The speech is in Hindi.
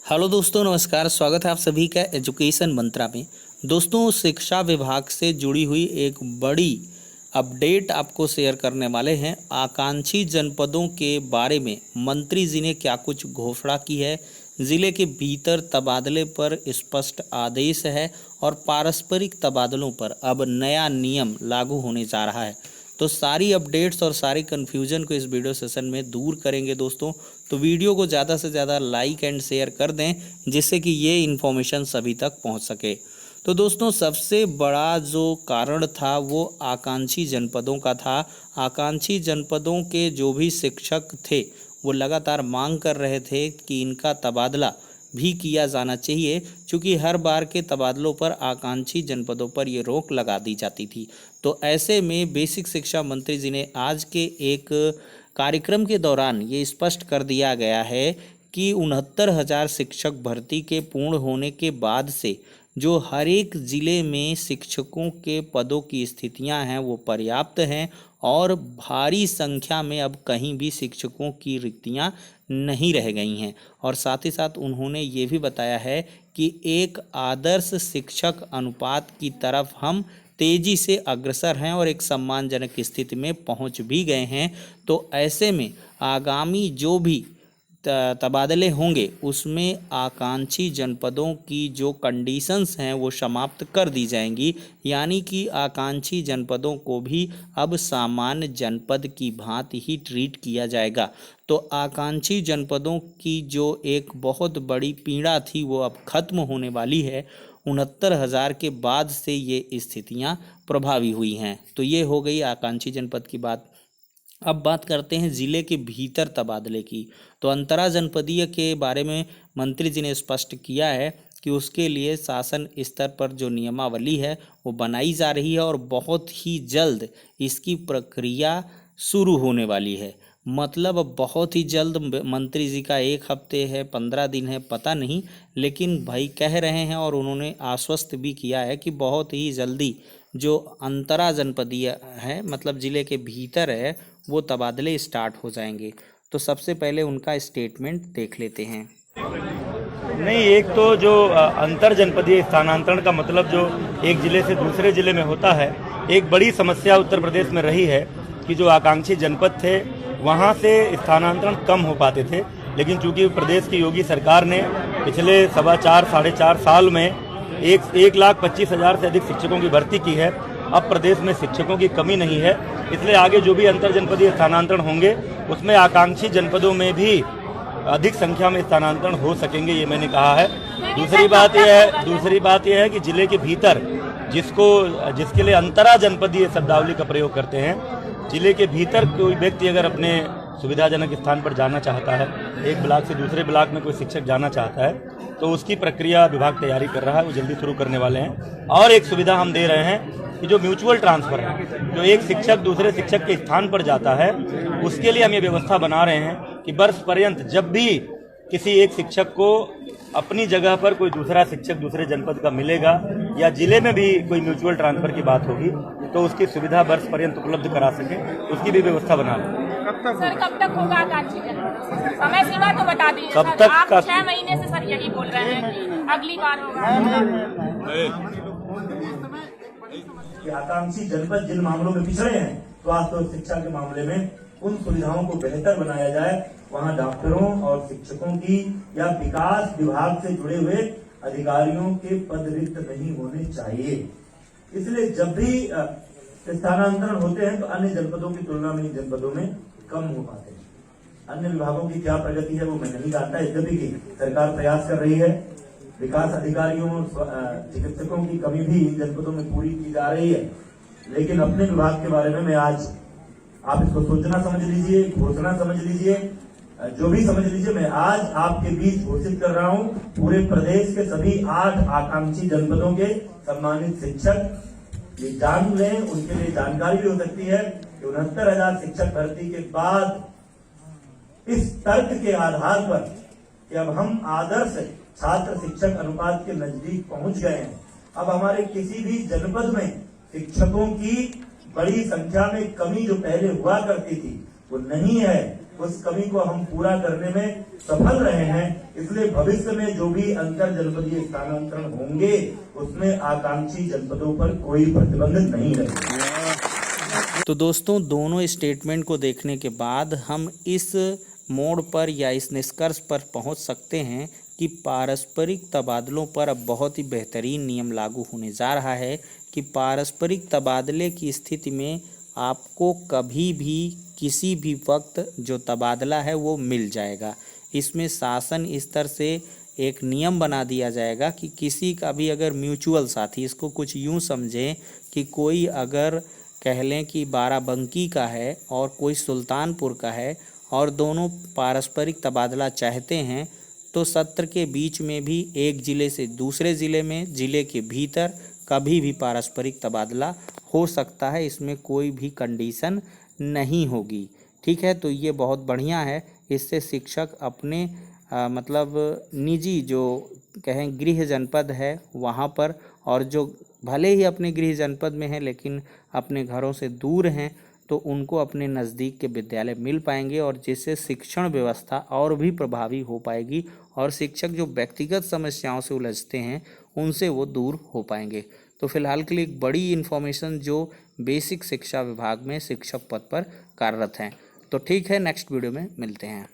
हेलो दोस्तों, नमस्कार। स्वागत है आप सभी का एजुकेशन मंत्रा में। दोस्तों, शिक्षा विभाग से जुड़ी हुई एक बड़ी अपडेट आपको शेयर करने वाले हैं। आकांक्षी जनपदों के बारे में मंत्री जी ने क्या कुछ घोषणा की है। ज़िले के भीतर तबादले पर स्पष्ट आदेश है और पारस्परिक तबादलों पर अब नया नियम लागू होने जा रहा है। तो सारी अपडेट्स और सारी कन्फ्यूजन को इस वीडियो सेशन में दूर करेंगे दोस्तों। तो वीडियो को ज़्यादा से ज़्यादा लाइक एंड शेयर कर दें, जिससे कि ये इन्फॉर्मेशन सभी तक पहुंच सके। तो दोस्तों, सबसे बड़ा जो कारण था वो आकांक्षी जनपदों का था। आकांक्षी जनपदों के जो भी शिक्षक थे वो लगातार मांग कर रहे थे कि इनका तबादला भी किया जाना चाहिए, क्योंकि हर बार के तबादलों पर आकांक्षी जनपदों पर ये रोक लगा दी जाती थी। तो ऐसे में बेसिक शिक्षा मंत्री जी ने आज के एक कार्यक्रम के दौरान ये स्पष्ट कर दिया गया है कि 69,000 शिक्षक भर्ती के पूर्ण होने के बाद से जो हर एक ज़िले में शिक्षकों के पदों की स्थितियां हैं वो पर्याप्त हैं और भारी संख्या में अब कहीं भी शिक्षकों की रिक्तियां नहीं रह गई हैं। और साथ ही साथ उन्होंने ये भी बताया है कि एक आदर्श शिक्षक अनुपात की तरफ हम तेज़ी से अग्रसर हैं और एक सम्मानजनक स्थिति में पहुंच भी गए हैं। तो ऐसे में आगामी जो भी तबादले होंगे उसमें आकांक्षी जनपदों की जो कंडीशंस हैं वो समाप्त कर दी जाएंगी, यानी कि आकांक्षी जनपदों को भी अब सामान्य जनपद की भांति ही ट्रीट किया जाएगा। तो आकांक्षी जनपदों की जो एक बहुत बड़ी पीड़ा थी वो अब खत्म होने वाली है। 69,000 के बाद से ये स्थितियां प्रभावी हुई हैं। तो ये हो गई आकांक्षी जनपद की बात। अब बात करते हैं ज़िले के भीतर तबादले की। तो अंतरा जनपदीय के बारे में मंत्री जी ने स्पष्ट किया है कि उसके लिए शासन स्तर पर जो नियमावली है वो बनाई जा रही है और बहुत ही जल्द इसकी प्रक्रिया शुरू होने वाली है। मतलब बहुत ही जल्द। मंत्री जी का 1 हफ्ते है, 15 दिन है, पता नहीं, लेकिन भाई कह रहे हैं और उन्होंने आश्वस्त भी किया है कि बहुत ही जल्दी जो अंतरा जनपदीय है, मतलब ज़िले के भीतर है, वो तबादले स्टार्ट हो जाएंगे। तो सबसे पहले उनका स्टेटमेंट देख लेते हैं। नहीं, एक तो जो अंतर जनपदीय स्थानांतरण का मतलब जो एक ज़िले से दूसरे ज़िले में होता है, एक बड़ी समस्या उत्तर प्रदेश में रही है कि जो आकांक्षी जनपद थे वहाँ से स्थानांतरण कम हो पाते थे। लेकिन चूंकि प्रदेश की योगी सरकार ने पिछले साढ़े चार साल में 1,25,000 से अधिक शिक्षकों की भर्ती की है। अब प्रदेश में शिक्षकों की कमी नहीं है, इसलिए आगे जो भी अंतर जनपदीय स्थानांतरण होंगे उसमें आकांक्षी जनपदों में भी अधिक संख्या में स्थानांतरण हो सकेंगे, ये मैंने कहा है। दूसरी बात यह है कि जिले के भीतर जिसके लिए अंतरा जनपदीय शब्दावली का प्रयोग करते हैं, जिले के भीतर कोई व्यक्ति अगर अपने सुविधाजनक स्थान पर जाना चाहता है, एक ब्लॉक से दूसरे ब्लॉक में कोई शिक्षक जाना चाहता है, तो उसकी प्रक्रिया विभाग तैयारी कर रहा है, वो जल्दी शुरू करने वाले हैं। और एक सुविधा हम दे रहे हैं कि जो म्यूचुअल ट्रांसफ़र है, जो एक शिक्षक दूसरे शिक्षक के स्थान पर जाता है, उसके लिए हम ये व्यवस्था बना रहे हैं कि वर्ष पर्यंत जब भी किसी एक शिक्षक को अपनी जगह पर कोई दूसरा शिक्षक दूसरे जनपद का मिलेगा या जिले में भी कोई म्यूचुअल ट्रांसफ़र की बात होगी तो उसकी सुविधा वर्ष पर्यंत उपलब्ध करा सके, उसकी भी व्यवस्था बना रहे हैं। सर, कब तक होगा आकांक्षी जनपद? समय सीमा तो बता दीजिए। कब तक? आप 6 महीने से सर यही बोल रहे हैं कि अगली बार होगा। आकांक्षी जनपद जिन मामलों में पिछड़े हैं, स्वास्थ्य और शिक्षा के मामले में उन सुविधाओं को बेहतर बनाया जाए। वहां डॉक्टरों और शिक्षकों की या विकास विभाग से जुड़े हुए अधिकारियों के पद रिक्त नहीं होने चाहिए। इसलिए जब भी स्थानांतरण होते हैं तो अन्य जनपदों की तुलना में इन जनपदों में कम हो पाते हैं। अन्य विभागों की क्या प्रगति है वो मैं नहीं जानता। यद्यपि की सरकार प्रयास कर रही है, विकास अधिकारियों और चिकित्सकों की कमी भी इन जनपदों में पूरी की जा रही है, लेकिन अपने विभाग के बारे में मैं आज, आप इसको सोचना समझ लीजिए, घोषणा समझ लीजिए, जो भी समझ लीजिए, मैं आज आपके बीच घोषित कर रहा हूं, पूरे प्रदेश के सभी 8 आकांक्षी जनपदों के सम्मानित शिक्षक ये जान लें, उनके लिए जानकारी भी हो सकती है कि 69,000 शिक्षक भर्ती के बाद इस तर्क के आधार पर कि अब हम आदर्श छात्र शिक्षक अनुपात के नजदीक पहुंच गए हैं। अब हमारे किसी भी जनपद में शिक्षकों की बड़ी संख्या में कमी जो पहले हुआ करती थी वो नहीं है। उस कमी को हम पूरा करने में सफल रहे हैं। इसलिए भविष्य में जो भी अंतर जनपदीय स्थानांतरण होंगे उसमें आकांक्षी जनपदों पर कोई प्रतिबंध नहीं रहेगा। तो दोस्तों, दोनों स्टेटमेंट को देखने के बाद हम इस मोड़ पर या इस निष्कर्ष पर पहुंच सकते हैं कि पारस्परिक तबादलों पर अब बहुत ही बेहतरीन नियम लागू होने जा रहा है कि पारस्परिक तबादले की स्थिति में आपको कभी भी किसी भी वक्त जो तबादला है वो मिल जाएगा। इसमें शासन स्तर से एक नियम बना दिया जाएगा कि किसी का भी अगर म्यूचुअल साथी, इसको कुछ यूँ समझें कि कोई अगर कह लें कि बाराबंकी का है और कोई सुल्तानपुर का है और दोनों पारस्परिक तबादला चाहते हैं, तो सत्र के बीच में भी एक ज़िले से दूसरे ज़िले में, ज़िले के भीतर कभी भी पारस्परिक तबादला हो सकता है। इसमें कोई भी कंडीशन नहीं होगी। ठीक है, तो ये बहुत बढ़िया है। इससे शिक्षक अपने मतलब निजी जो कहें गृह जनपद है वहाँ पर, और जो भले ही अपने गृह जनपद में हैं लेकिन अपने घरों से दूर हैं, तो उनको अपने नज़दीक के विद्यालय मिल पाएंगे और जिससे शिक्षण व्यवस्था और भी प्रभावी हो पाएगी और शिक्षक जो व्यक्तिगत समस्याओं से उलझते हैं उनसे वो दूर हो पाएंगे। तो फिलहाल के लिए एक बड़ी इन्फॉर्मेशन जो बेसिक शिक्षा विभाग में शिक्षक पद पर कार्यरत हैं। तो ठीक है, नेक्स्ट वीडियो में मिलते हैं।